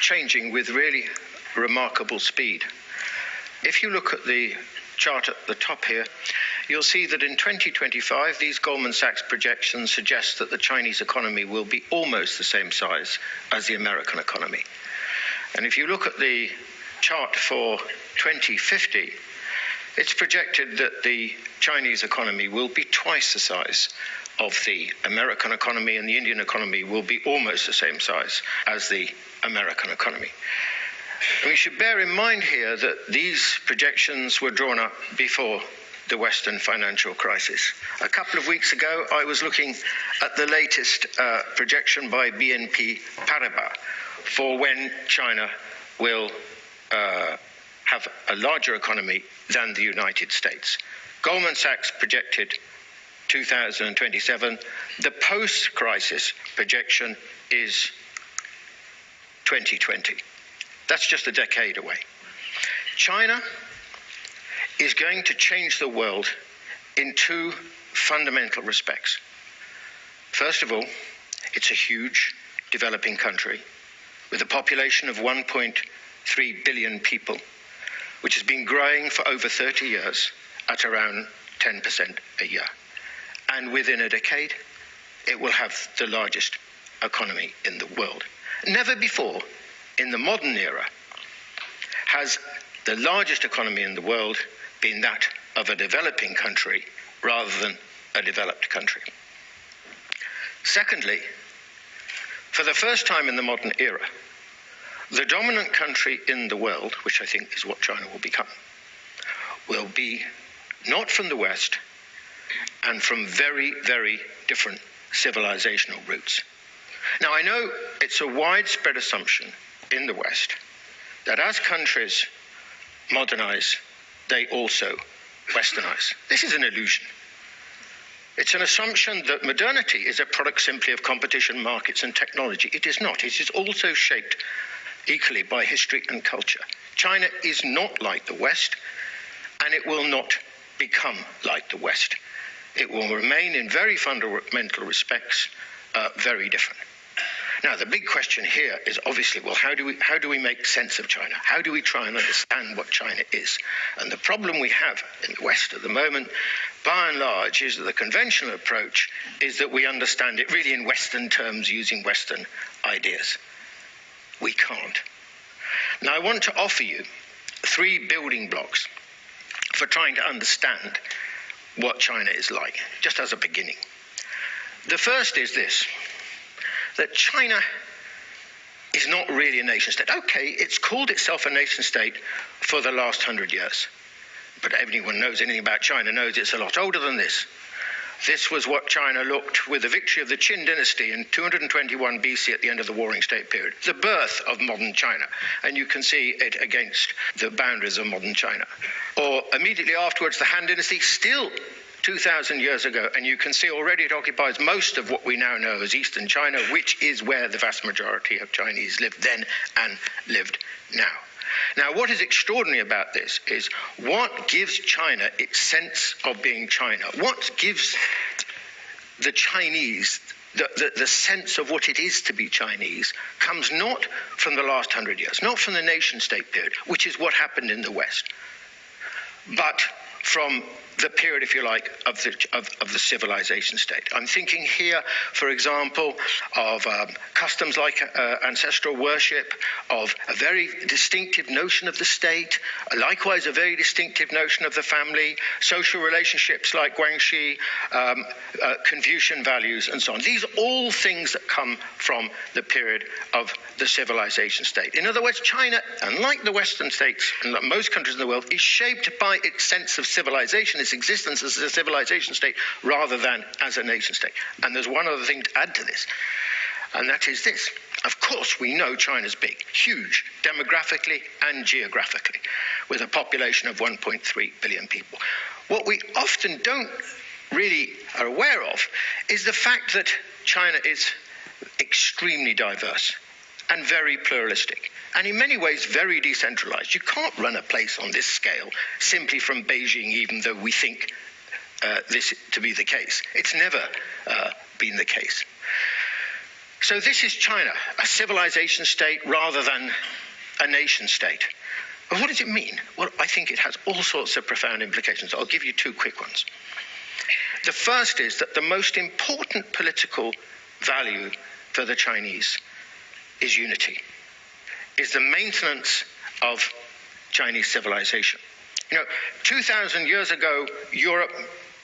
changing with really remarkable speed. If you look at the chart at the top here, you'll see that in 2025, these Goldman Sachs projections suggest that the Chinese economy will be almost the same size as the American economy. And if you look at the chart for 2050, it's projected that the Chinese economy will be twice the size of the American economy, and the Indian economy will be almost the same size as the American economy. And we should bear in mind here that these projections were drawn up before the Western financial crisis. A couple of weeks ago, I was looking at the latest projection by BNP Paribas for when China will have a larger economy than the United States. Goldman Sachs projected 2027. The post-crisis projection is 2020. That's just a decade away. China is going to change the world in two fundamental respects. First of all, it's a huge developing country with a population of 1.3 billion people, which has been growing for over 30 years at around 10% a year. And within a decade, it will have the largest economy in the world. Never before in the modern era has the largest economy in the world been that of a developing country rather than a developed country. Secondly, for the first time in the modern era, the dominant country in the world, which I think is what China will become, will be not from the West and from very, very different civilizational roots. Now, I know it's a widespread assumption in the West that as countries modernize, they also westernize. This is an illusion. It's an assumption that modernity is a product simply of competition, markets, and technology. It is not. It is also shaped equally by history and culture. China is not like the West, and it will not become like the West. It will remain in very fundamental respects very different. Now, the big question here is obviously, well, how do we make sense of China? How do we try and understand what China is? And the problem we have in the West at the moment, by and large, is that the conventional approach is that we understand it really in Western terms using Western ideas. We can't. Now, I want to offer you 3 building blocks for trying to understand what China is like, just as a beginning. The first is this, that China is not really a nation state. Okay, it's called itself a nation state for the last 100 years. But anyone who knows anything about China knows it's a lot older than this. This was what China looked with the victory of the Qin dynasty in 221 BC at the end of the Warring State period, the birth of modern China. And you can see it against the boundaries of modern China. Or immediately afterwards, the Han dynasty, still 2,000 years ago, and you can see already it occupies most of what we now know as Eastern China, which is where the vast majority of Chinese lived then and lived now. Now, what is extraordinary about this is what gives China its sense of being China. What gives the Chinese the sense of what it is to be Chinese comes not from the last 100 years, not from the nation-state period, which is what happened in the West, but from the period, if you like, of the civilization state. I'm thinking here, for example, of customs like ancestral worship, of a very distinctive notion of the state, likewise a very distinctive notion of the family, social relationships like Guanxi, Confucian values, and so on. These are all things that come from the period of the civilization state. In other words, China, unlike the Western states and like most countries in the world, is shaped by its sense of civilization, its existence as a civilization state rather than as a nation state. And there's one other thing to add to this, and that is this. Of course, we know China's big, huge, demographically and geographically, with a population of 1.3 billion people. What we often don't really are aware of is the fact that China is extremely diverse and very pluralistic, and in many ways very decentralized. You can't run a place on this scale simply from Beijing, even though we think this to be the case. It's never been the case. So this is China, a civilization state rather than a nation state. Well, what does it mean? Well, I think it has all sorts of profound implications. I'll give you two quick ones. The first is that the most important political value for the Chinese is unity, is the maintenance of Chinese civilization. 2,000 years ago, Europe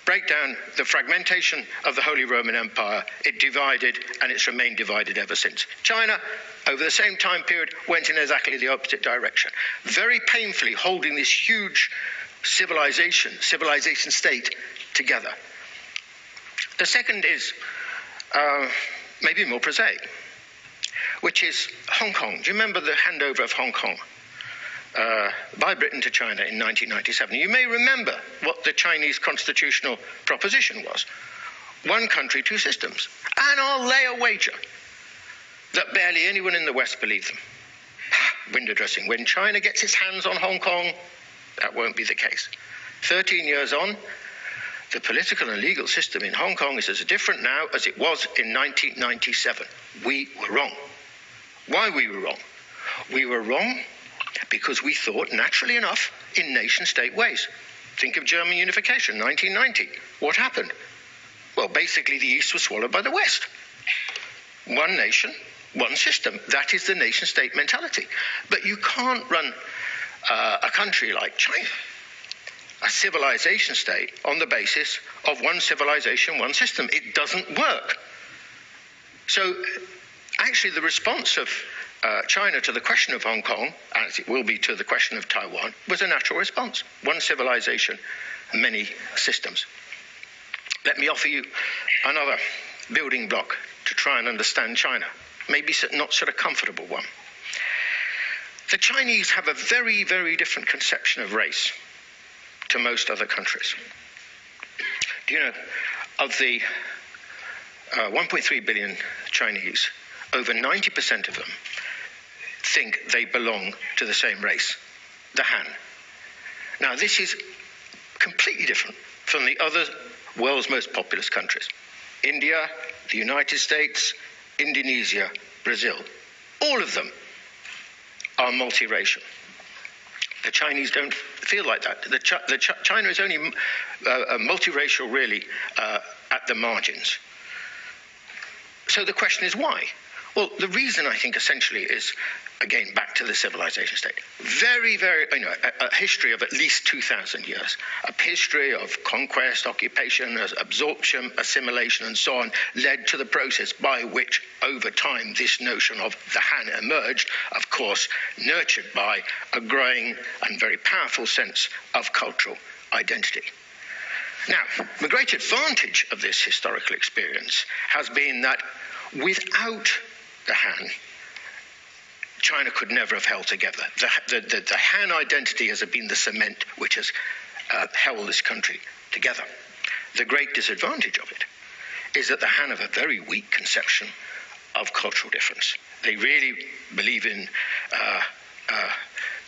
break down the fragmentation of the Holy Roman Empire. It divided, and it's remained divided ever since. China, over the same time period, went in exactly the opposite direction, very painfully holding this huge civilization state together. The second is maybe more prosaic, which is Hong Kong. Do you remember the handover of Hong Kong by Britain to China in 1997? You may remember what the Chinese constitutional proposition was. One country, two systems. And I'll lay a wager that barely anyone in the West believed them. Window dressing. When China gets its hands on Hong Kong, that won't be the case. 13 years on, the political and legal system in Hong Kong is as different now as it was in 1997. We were wrong. Why we were wrong? We were wrong because we thought, naturally enough, in nation-state ways. Think of German unification, 1990. What happened? Well, basically the East was swallowed by the West. One nation, one system. That is the nation-state mentality. But you can't run a country like China, a civilization state, on the basis of one civilization, one system. It doesn't work. So, actually, the response of China to the question of Hong Kong, as it will be to the question of Taiwan, was a natural response. One civilization, many systems. Let me offer you another building block to try and understand China. Maybe not sort of comfortable one. The Chinese have a very, very different conception of race to most other countries. Do you know, of the 1.3 billion Chinese, over 90% of them think they belong to the same race, the Han. Now, this is completely different from the other world's most populous countries. India, the United States, Indonesia, Brazil. All of them are multiracial. The Chinese don't feel like that. China is only multiracial, really, at the margins. So the question is why? Well, the reason, I think, essentially is, again, back to the civilization state. Very, very, a history of at least 2,000 years. A history of conquest, occupation, absorption, assimilation, and so on, led to the process by which, over time, this notion of the Han emerged, of course, nurtured by a growing and very powerful sense of cultural identity. Now, the great advantage of this historical experience has been that without the Han, China could never have held together. The Han identity has been the cement which has held this country together. The great disadvantage of it is that the Han have a very weak conception of cultural difference. They really believe in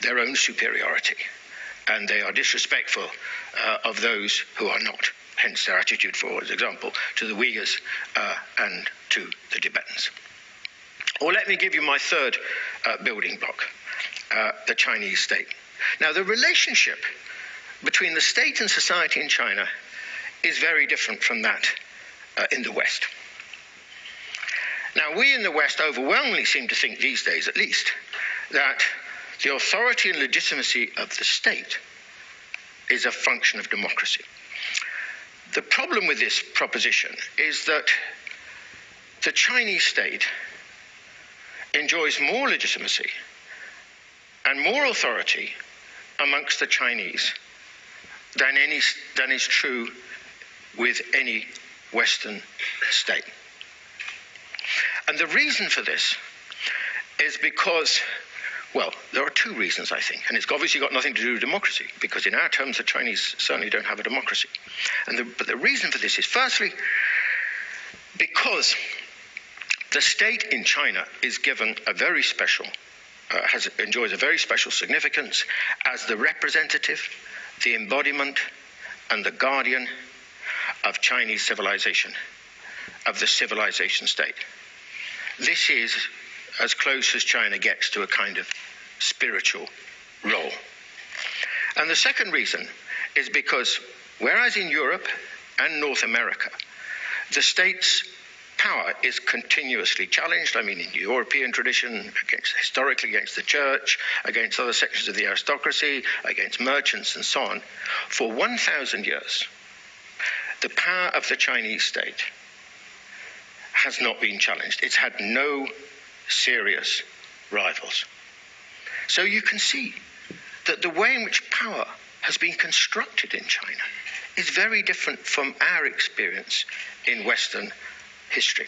their own superiority, and they are disrespectful of those who are not. Hence their attitude, for example, to the Uyghurs and to the Tibetans. Or let me give you my third building block, the Chinese state. Now, the relationship between the state and society in China is very different from that in the West. Now, we in the West overwhelmingly seem to think these days, at least, that the authority and legitimacy of the state is a function of democracy. The problem with this proposition is that the Chinese state enjoys more legitimacy and more authority amongst the Chinese than is true with any Western state. And the reason for this is because, well, there are two reasons, I think, and it's obviously got nothing to do with democracy, because in our terms, the Chinese certainly don't have a democracy. But the reason for this is, firstly, because the state in China is given a very special, enjoys a very special significance as the representative, the embodiment, and the guardian of Chinese civilization, of the civilization state. this is as close as China gets to a kind of spiritual role. And the second reason is because whereas in Europe and North America, the state's power is continuously challenged. I mean, in the European tradition, historically against the church, against other sections of the aristocracy, against merchants and so on. For 1,000 years, the power of the Chinese state has not been challenged. It's had no serious rivals. So you can see that the way in which power has been constructed in China is very different from our experience in Western history.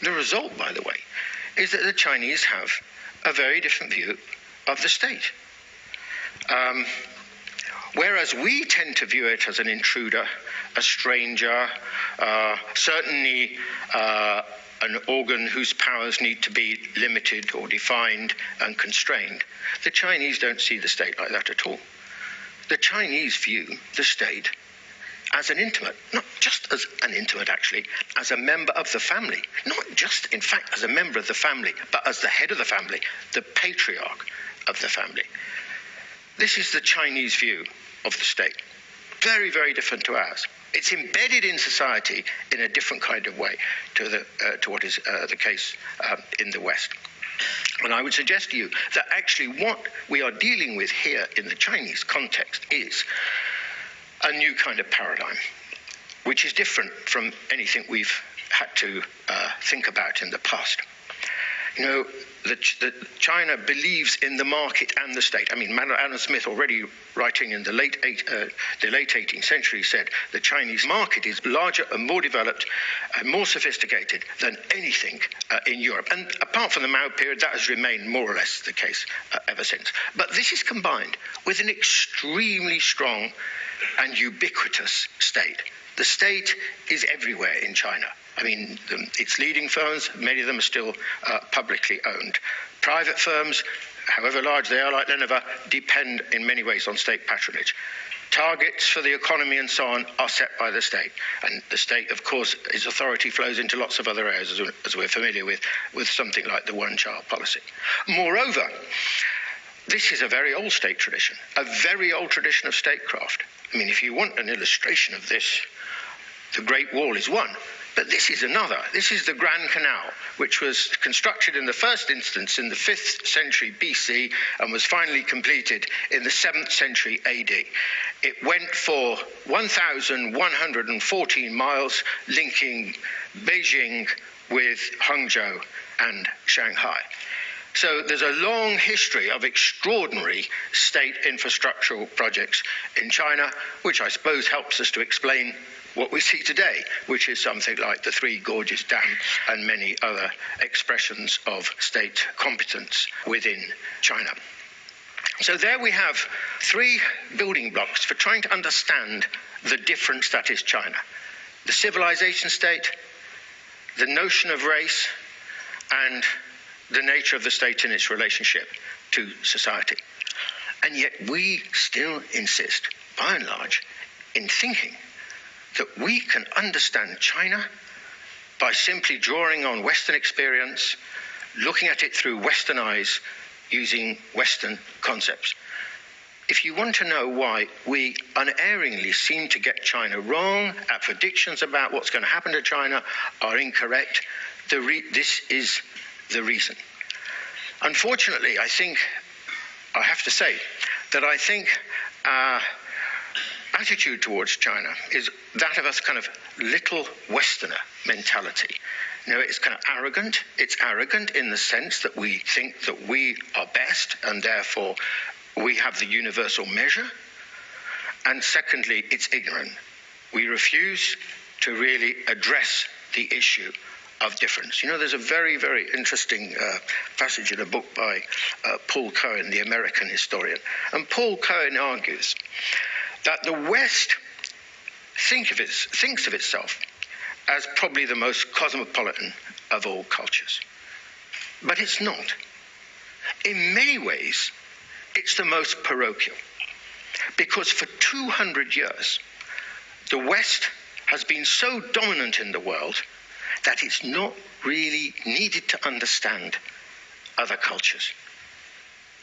The result, by the way, is that the Chinese have a very different view of the state. Whereas we tend to view it as an intruder, a stranger, certainly an organ whose powers need to be limited or defined and constrained, the Chinese don't see the state like that at all. The Chinese view the state as an intimate, not just as an intimate actually, as a member of the family. Not just, in fact, as a member of the family, but as the head of the family, the patriarch of the family. This is the Chinese view of the state. Very, very different to ours. It's embedded in society in a different kind of way to what is the case in the West. And I would suggest to you that actually what we are dealing with here in the Chinese context is a new kind of paradigm, which is different from anything we've had to think about in the past. You know, China believes in the market and the state. I mean, Adam Smith, already writing in the late 18th century, said the Chinese market is larger and more developed and more sophisticated than anything in Europe. And apart from the Mao period, that has remained more or less the case ever since. But this is combined with an extremely strong and ubiquitous state. The state is everywhere in China. I mean, its leading firms, many of them are still publicly owned. Private firms, however large they are, like Lenovo, depend in many ways on state patronage. Targets for the economy and so on are set by the state. And the state, of course, its authority flows into lots of other areas, as we're familiar with something like the one-child policy. Moreover, this is a very old state tradition, a very old tradition of statecraft. I mean, if you want an illustration of this, the Great Wall is one. But this is another. This is the Grand Canal, which was constructed in the first instance in the 5th century BC and was finally completed in the 7th century AD. It went for 1,114 miles, linking Beijing with Hangzhou and Shanghai. So there's a long history of extraordinary state infrastructural projects in China, which I suppose helps us to explain what we see today, which is something like the Three Gorges Dam and many other expressions of state competence within China. So there we have three building blocks for trying to understand the difference that is China. The civilization state, the notion of race, and the nature of the state in its relationship to society. And yet we still insist, by and large, in thinking that we can understand China by simply drawing on Western experience, looking at it through Western eyes, using Western concepts. If you want to know why we unerringly seem to get China wrong, our predictions about what's going to happen to China are incorrect, this is the reason. Unfortunately, I have to say that I think our attitude towards China is that of a kind of little Westerner mentality. You know, it's kind of arrogant. It's arrogant in the sense that we think that we are best and therefore we have the universal measure. And secondly, it's ignorant. We refuse to really address the issue of difference. You know, there's a very, very interesting passage in a book by Paul Cohen, the American historian. And Paul Cohen argues that the West thinks of itself as probably the most cosmopolitan of all cultures. But it's not. In many ways, it's the most parochial. Because for 200 years, the West has been so dominant in the world that it's not really needed to understand other cultures,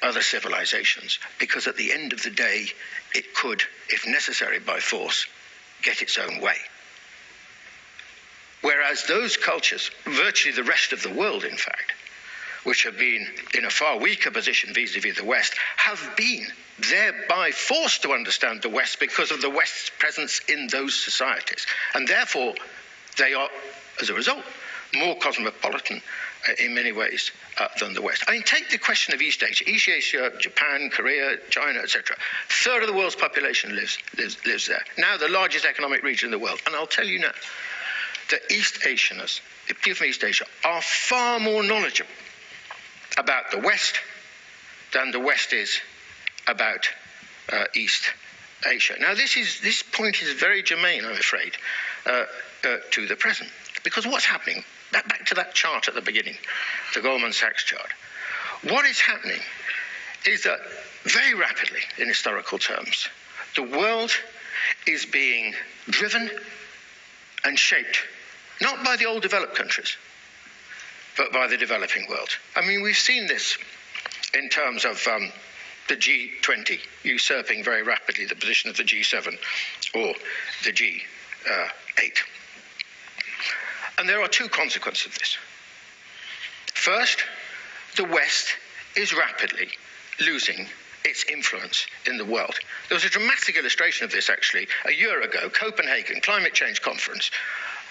other civilizations, because at the end of the day, it could, if necessary by force, get its own way. Whereas those cultures, virtually the rest of the world, in fact, which have been in a far weaker position vis-à-vis the West, have been thereby forced to understand the West because of the West's presence in those societies. And therefore, they are, as a result, more cosmopolitan in many ways than the West. I mean, take the question of East Asia. East Asia, Japan, Korea, China, etc. A third of the world's population lives there. Now the largest economic region in the world. And I'll tell you now, the East Asians, the people from East Asia, are far more knowledgeable about the West than the West is about East Asia. Now, this point is very germane, I'm afraid, to the present. Because what's happening, back to that chart at the beginning, the Goldman Sachs chart, what is happening is that very rapidly, in historical terms, the world is being driven and shaped, not by the old developed countries, but by the developing world. I mean, we've seen this in terms of the G20 usurping very rapidly the position of the G7 or the G8. And there are two consequences of this. First, the West is rapidly losing its influence in the world. There was a dramatic illustration of this, actually, a year ago, Copenhagen Climate Change Conference.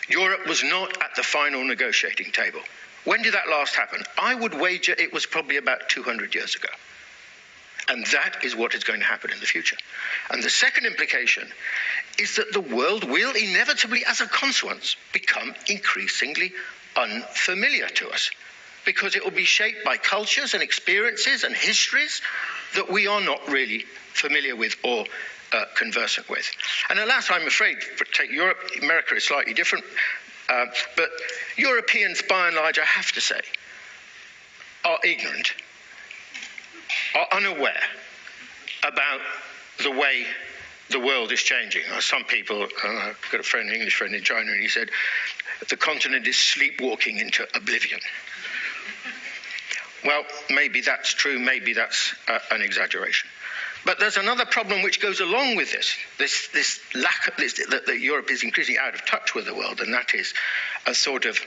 Europe was not at the final negotiating table. When did that last happen? I would wager it was probably about 200 years ago. And that is what is going to happen in the future. And the second implication is that the world will inevitably, as a consequence, become increasingly unfamiliar to us, because it will be shaped by cultures and experiences and histories that we are not really familiar with or conversant with. And alas, I'm afraid, take Europe, America is slightly different, but Europeans, by and large, I have to say, are ignorant, are unaware about the way the world is changing. Some people, I've got a friend, an English friend in China, and he said, the continent is sleepwalking into oblivion. Well, maybe that's true, maybe that's an exaggeration. But there's another problem which goes along with this lack of this, that Europe is increasingly out of touch with the world, and that is a sort of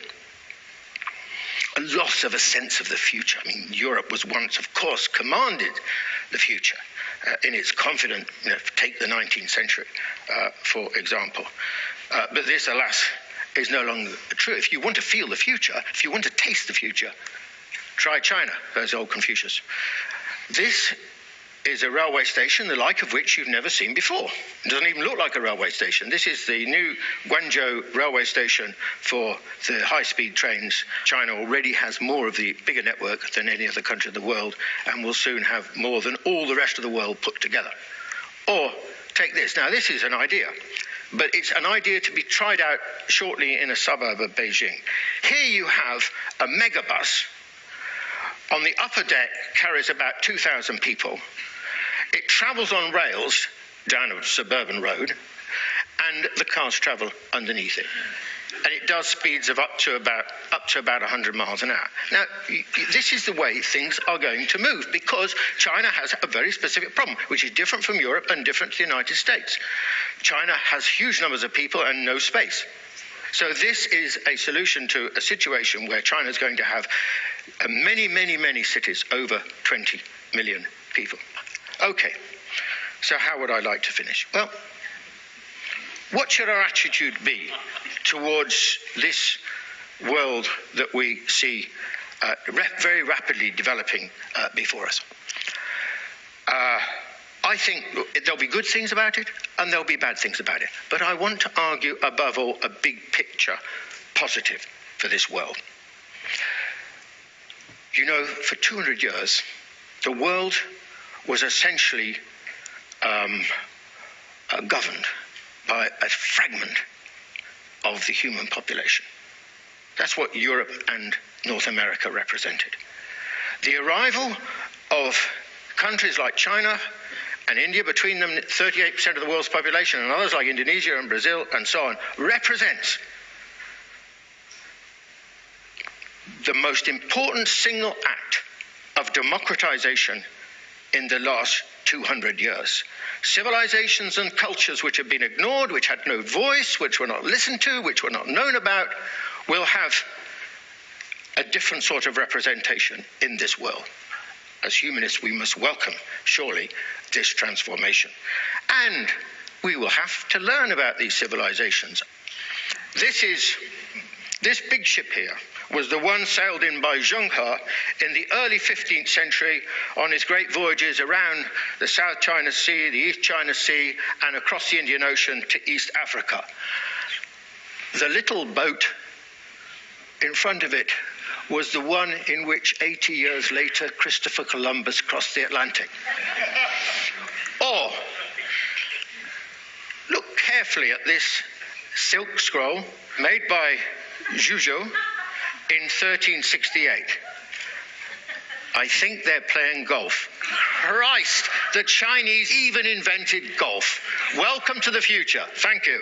a loss of a sense of the future. I mean, Europe was once, of course, commanded the future in its confident, take the 19th century, for example. But this, alas, is no longer true. If you want to feel the future, if you want to taste the future, try China, there's old Confucius. This is a railway station, the like of which you've never seen before. It doesn't even look like a railway station. This is the new Guangzhou railway station for the high-speed trains. China already has more of the bigger network than any other country in the world, and will soon have more than all the rest of the world put together. Or take this. Now, this is an idea, but it's an idea to be tried out shortly in a suburb of Beijing. Here you have a megabus. On the upper deck carries about 2,000 people. It travels on rails down a suburban road, and the cars travel underneath it. And it does speeds of up to about 100 miles an hour. Now, this is the way things are going to move, because China has a very specific problem, which is different from Europe and different to the United States. China has huge numbers of people and no space. So this is a solution to a situation where China is going to have many, many, many cities, over 20 million people. Okay, so how would I like to finish? Well, what should our attitude be towards this world that we see very rapidly developing before us? I think there'll be good things about it, and there'll be bad things about it. But I want to argue, above all, a big picture positive for this world. You know, for 200 years, the world was essentially governed by a fragment of the human population. That's what Europe and North America represented. The arrival of countries like China and India, between them 38% of the world's population, and others like Indonesia and Brazil and so on, represents the most important single act of democratization in the last 200 years. Civilizations and cultures which have been ignored, which had no voice, which were not listened to, which were not known about, will have a different sort of representation in this world. As humanists, we must welcome, surely, this transformation. And we will have to learn about these civilizations. This big ship here was the one sailed in by Zheng He in the early 15th century on his great voyages around the South China Sea, the East China Sea, and across the Indian Ocean to East Africa. The little boat in front of it was the one in which 80 years later Christopher Columbus crossed the Atlantic. Or look carefully at this silk scroll made by Zhuzhou in 1368. I think they're playing golf. Christ, the Chinese even invented golf. Welcome to the future. Thank you.